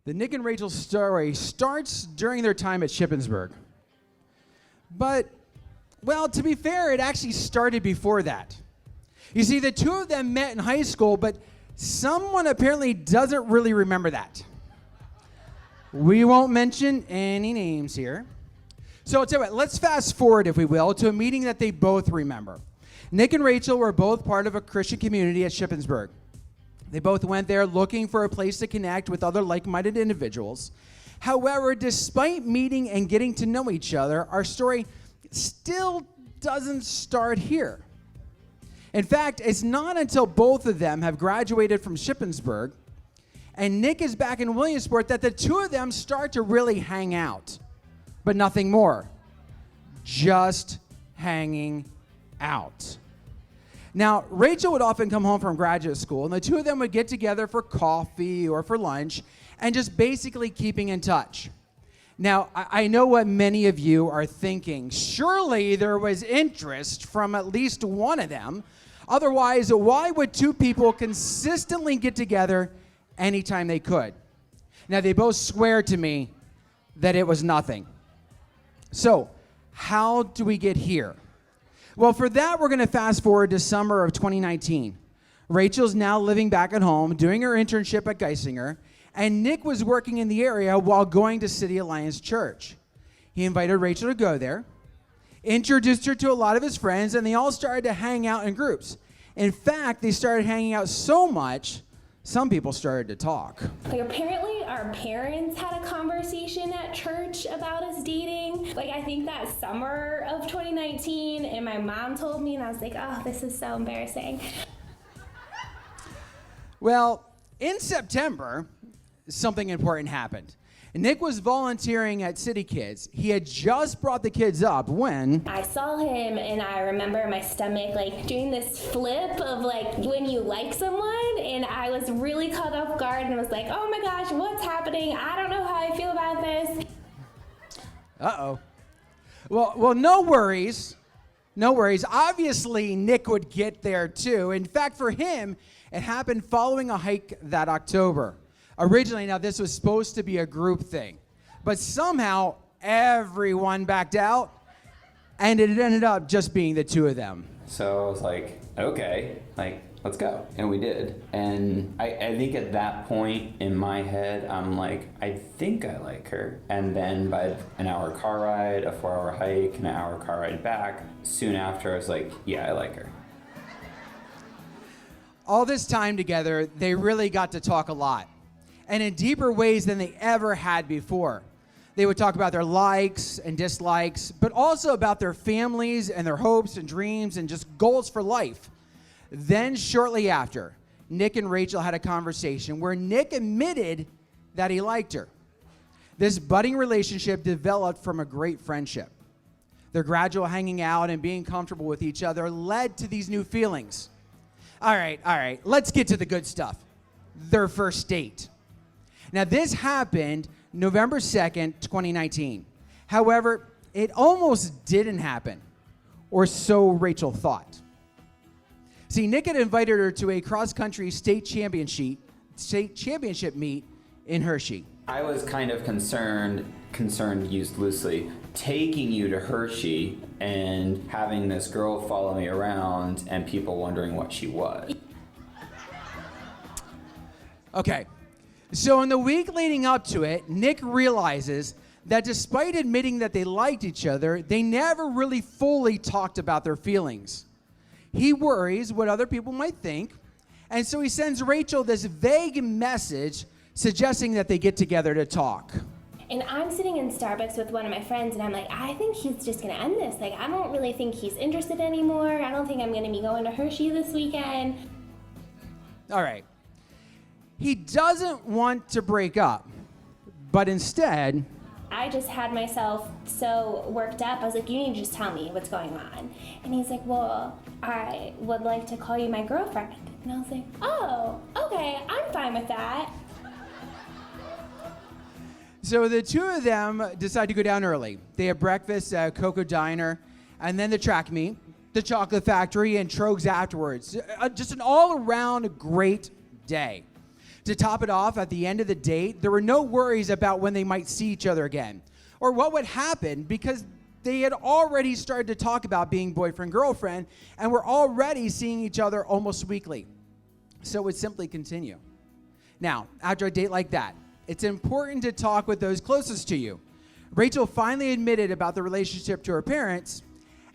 The Nick and Rachel story starts during their time at Shippensburg. But, well, to be fair, it actually started before that. You see, the two of them met in high school, but someone apparently doesn't really remember that. We won't mention any names here. So tell you what, let's fast forward, if we will, to a meeting that they both remember. Nick and Rachel were both part of a Christian community at Shippensburg. They both went there looking for a place to connect with other like-minded individuals. However, despite meeting and getting to know each other, our story still doesn't start here. In fact, it's not until both of them have graduated from Shippensburg and Nick is back in Williamsport that the two of them start to really hang out. But nothing more. Just hanging out. Now, Rachel would often come home from graduate school, and the two of them would get together for coffee or for lunch and just basically keeping in touch. Now, I know what many of you are thinking. Surely there was interest from at least one of them. Otherwise, why would two people consistently get together anytime they could? Now, they both swear to me that it was nothing. So, how do we get here? Well, for that, we're going to fast forward to summer of 2019. Rachel's now living back at home, doing her internship at Geisinger, and Nick was working in the area while going to City Alliance Church. He invited Rachel to go there, introduced her to a lot of his friends, and they all started to hang out in groups. In fact, they started hanging out so much, some people started to talk. Like, apparently our parents had a conversation at church about us dating. Like, I think that summer of 2019, and my mom told me, and I was like, oh, this is so embarrassing. Well, in September, something important happened. Nick was volunteering at City Kids. He had just brought the kids up when I saw him, and I remember my stomach like doing this flip of like when you like someone, and I was really caught off guard and was like, oh my gosh, what's happening? I don't know how I feel about this. Uh-oh. Well, no worries. No worries. Obviously, Nick would get there too. In fact, for him, it happened following a hike that October. Originally, now this was supposed to be a group thing, but somehow everyone backed out, and it ended up just being the two of them. So I was like, okay, like, let's go. And we did. And I think at that point in my head, I'm like, I think I like her. And then by an hour car ride, a 4-hour hike, and an hour car ride back, soon after I was like, yeah, I like her. All this time together, they really got to talk a lot, and in deeper ways than they ever had before. They would talk about their likes and dislikes, but also about their families and their hopes and dreams and just goals for life. Then shortly after, Nick and Rachel had a conversation where Nick admitted that he liked her. This budding relationship developed from a great friendship. Their gradual hanging out and being comfortable with each other led to these new feelings. All right, let's get to the good stuff. Their first date. Now, this happened November 2nd, 2019. However, it almost didn't happen, or so Rachel thought. See, Nick had invited her to a cross-country state championship meet in Hershey. I was kind of concerned used loosely, taking you to Hershey and having this girl follow me around and people wondering what she was. Okay. So in the week leading up to it, Nick realizes that despite admitting that they liked each other, they never really fully talked about their feelings. He worries what other people might think, and so he sends Rachel this vague message suggesting that they get together to talk. And I'm sitting in Starbucks with one of my friends, and I'm like, I think he's just going to end this. Like, I don't really think he's interested anymore. I don't think I'm going to be going to Hershey this weekend. All right. He doesn't want to break up, but instead, I just had myself so worked up. I was like, you need to just tell me what's going on. And he's like, well, I would like to call you my girlfriend. And I was like, oh, okay, I'm fine with that. So the two of them decide to go down early. They have breakfast at Cocoa Diner, and then the track meet, the chocolate factory, and Trogs afterwards. Just an all-around great day. To top it off, at the end of the date, there were no worries about when they might see each other again or what would happen because they had already started to talk about being boyfriend-girlfriend and were already seeing each other almost weekly. So it would simply continue. Now, after a date like that, it's important to talk with those closest to you. Rachel finally admitted about the relationship to her parents,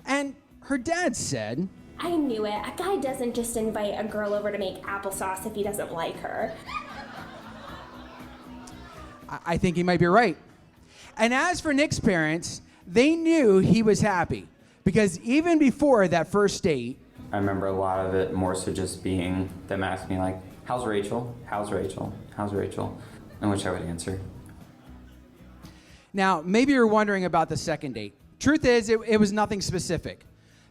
and her dad said, I knew it. A guy doesn't just invite a girl over to make applesauce if he doesn't like her. I think he might be right. And as for Nick's parents, they knew he was happy because even before that first date, I remember a lot of it more so just being them asking me like, how's Rachel? How's Rachel? How's Rachel? In which I would answer. Now, maybe you're wondering about the second date. Truth is, it was nothing specific.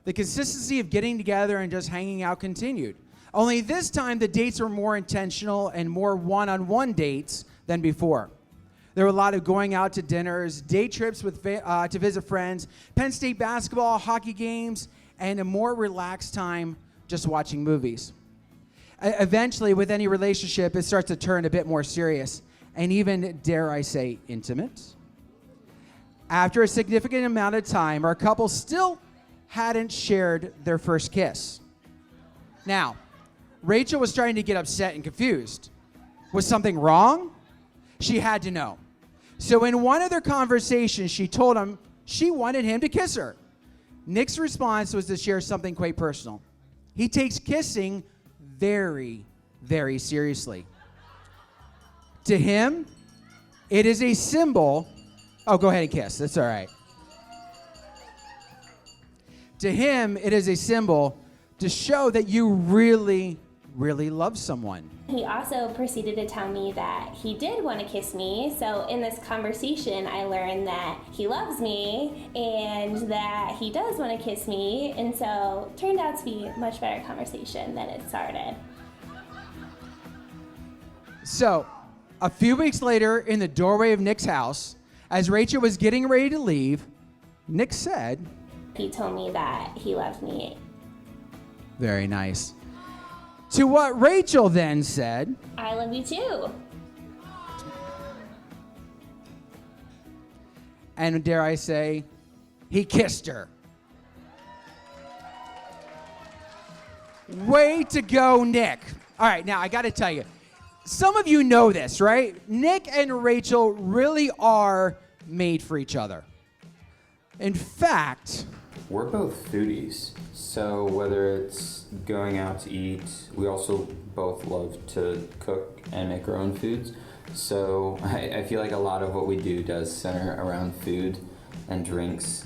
The consistency of getting together and just hanging out continued. Only this time, the dates were more intentional and more one-on-one dates than before. There were a lot of going out to dinners, day trips to visit friends, Penn State basketball, hockey games, and a more relaxed time just watching movies. Eventually, with any relationship, it starts to turn a bit more serious and even, dare I say, intimate. After a significant amount of time, our couple still hadn't shared their first kiss. Now, Rachel was starting to get upset and confused. Was something wrong? She had to know. So in one of their conversations, she told him she wanted him to kiss her. Nick's response was to share something quite personal. He takes kissing very, very seriously. To him, it is a symbol. Oh, go ahead and kiss. That's all right. To him, it is a symbol to show that you really, really love someone. He also proceeded to tell me that he did want to kiss me. So in this conversation, I learned that he loves me and that he does want to kiss me. And so it turned out to be a much better conversation than it started. So a few weeks later, in the doorway of Nick's house, as Rachel was getting ready to leave, Nick said, He told me that he loved me. Very nice. To what Rachel then said, I love you too. and dare I say, he kissed her. Way to go, Nick. All right, now I got to tell you, some of you know this, right? Nick and Rachel really are made for each other. In fact, we're both foodies, so whether it's going out to eat, we also both love to cook and make our own foods. So I feel like a lot of what we do does center around food and drinks.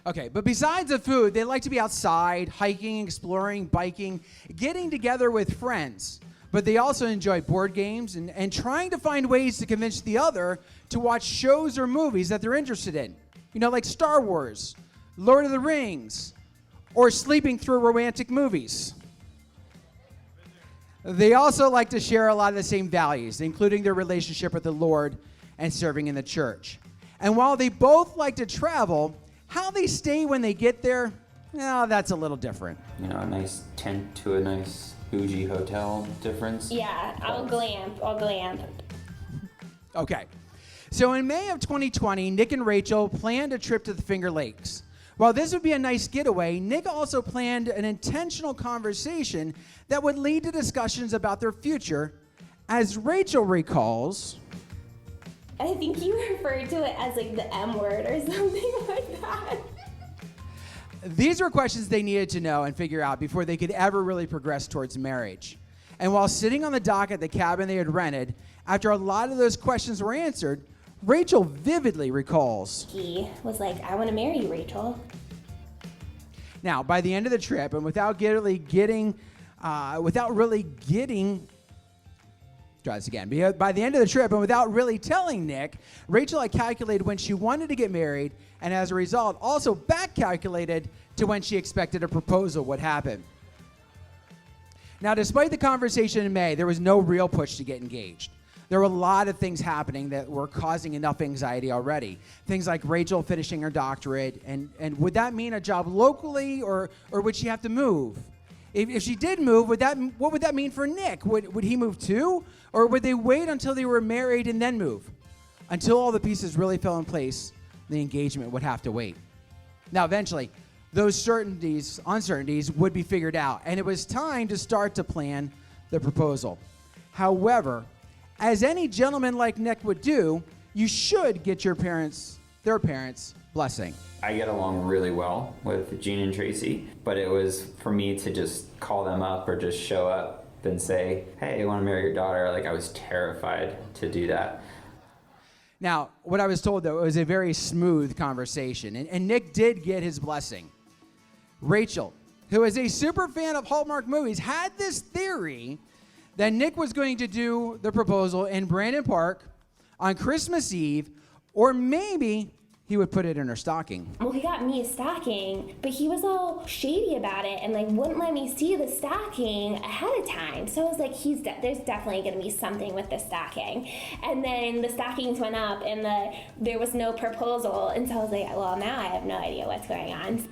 okay, but besides the food, they like to be outside, hiking, exploring, biking, getting together with friends. But they also enjoy board games and trying to find ways to convince the other to watch shows or movies that they're interested in. You know, like Star Wars, Lord of the Rings, or sleeping through romantic movies. They also like to share a lot of the same values, including their relationship with the Lord and serving in the church. And while they both like to travel, how they stay when they get there, well, that's a little different. You know, a nice tent to a nice bougie hotel difference. Yeah, I'll glamp. Okay. So in May of 2020, Nick and Rachel planned a trip to the Finger Lakes. While this would be a nice getaway, Nick also planned an intentional conversation that would lead to discussions about their future. As Rachel recalls, I think you referred to it as like the M word or something like that. these were questions they needed to know and figure out before they could ever really progress towards marriage. And while sitting on the dock at the cabin they had rented, after a lot of those questions were answered, Rachel vividly recalls. He was like, I want to marry you, Rachel. Now, by the end of the trip, and without really getting, by the end of the trip, and without really telling Nick, Rachel had calculated when she wanted to get married, and as a result, also back-calculated to when she expected a proposal would happen. Now, despite the conversation in May, there was no real push to get engaged. There were a lot of things happening that were causing enough anxiety already. Things like Rachel finishing her doctorate, and would that mean a job locally, or would she have to move? If she did move, what would that mean for Nick? Would he move too? Or would they wait until they were married and then move? Until all the pieces really fell in place, the engagement would have to wait. Now, eventually, those uncertainties would be figured out, and it was time to start to plan the proposal. However, as any gentleman like Nick would do, you should get their parents' blessing. I get along really well with Gene and Tracy, but it was for me to just call them up or just show up and say, hey, I want to marry your daughter. Like, I was terrified to do that. Now, what I was told, though, it was a very smooth conversation, and Nick did get his blessing. Rachel, who is a super fan of Hallmark movies, had this theory that Nick was going to do the proposal in Brandon Park on Christmas Eve, or maybe he would put it in her stocking. Well, he got me a stocking, but he was all shady about it and like wouldn't let me see the stocking ahead of time. So I was like, there's definitely going to be something with the stocking. And then the stockings went up and there was no proposal. And so I was like, well, now I have no idea what's going on.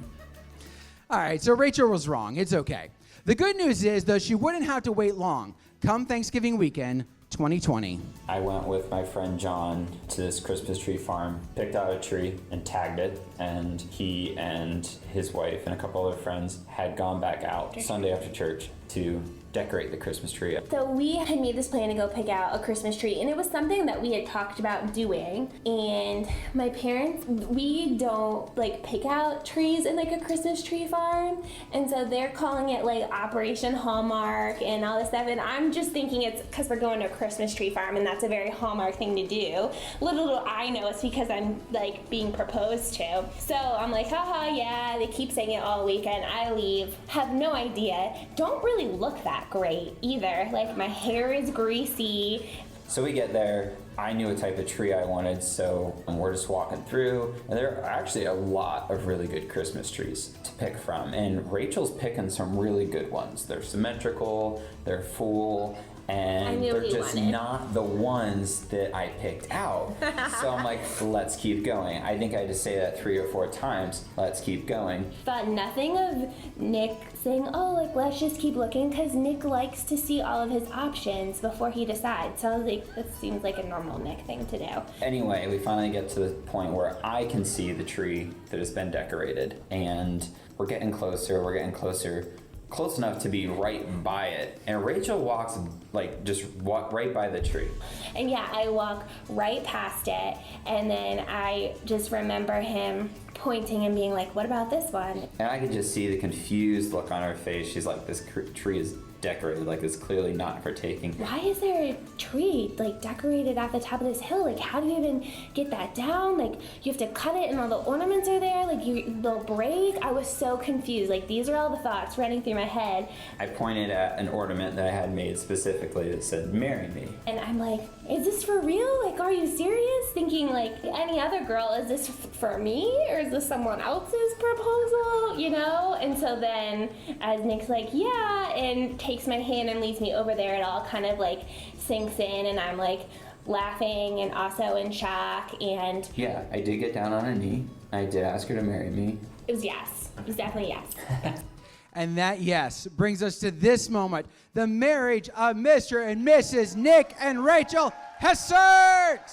All right, so Rachel was wrong. It's okay. The good news is, though, she wouldn't have to wait long. Come Thanksgiving weekend, 2020. I went with my friend John to this Christmas tree farm, picked out a tree and tagged it, and he and his wife and a couple other friends had gone back out Sunday after church to decorate the Christmas tree. So we had made this plan to go pick out a Christmas tree, and it was something that we had talked about doing. And my parents, we don't like pick out trees in like a Christmas tree farm, and so they're calling it like Operation Hallmark and all this stuff. And I'm just thinking it's because we're going to a Christmas tree farm, and that's a very Hallmark thing to do. Little do I know it's because I'm like being proposed to. So I'm like, haha, yeah. They keep saying it all weekend. I leave, have no idea. Don't really look that great either. Like, my hair is greasy. So we get there. I knew a type of tree I wanted, so we're just walking through, and there are actually a lot of really good Christmas trees to pick from, and Rachel's picking some really good ones. They're symmetrical, they're full, and they're just not the ones that I picked out. So I'm like, let's keep going. I think I had to say that 3 or 4 times, let's keep going. Thought nothing of Nick saying, oh, like, let's just keep looking, because Nick likes to see all of his options before he decides. So I was like, that seems like a normal Nick thing to do. Anyway, we finally get to the point where I can see the tree that has been decorated, and we're getting closer, close enough to be right by it, and Rachel walks right by the tree. And yeah, I walk right past it, and then I just remember him pointing and being like, what about this one? And I could just see the confused look on her face. She's like, this tree is decorated, like it's clearly not for taking. Why is there a tree like decorated at the top of this hill? Like, how do you even get that down? Like, you have to cut it and all the ornaments are there, like they'll break. I was so confused. Like, these are all the thoughts running through my head. I pointed at an ornament that I had made specifically that said, marry me. And I'm like, is this for real? Like, are you serious? Thinking like any other girl, is this for me or is this someone else's proposal, you know? And so then as Nick's like, yeah, and takes my hand and leads me over there, it all kind of like sinks in, and I'm like laughing and also in shock. And yeah, I did get down on a knee. I did ask her to marry me. It was yes. It was definitely yes. And that yes brings us to this moment, the marriage of Mr. and Mrs. Nick and Rachel Hessert.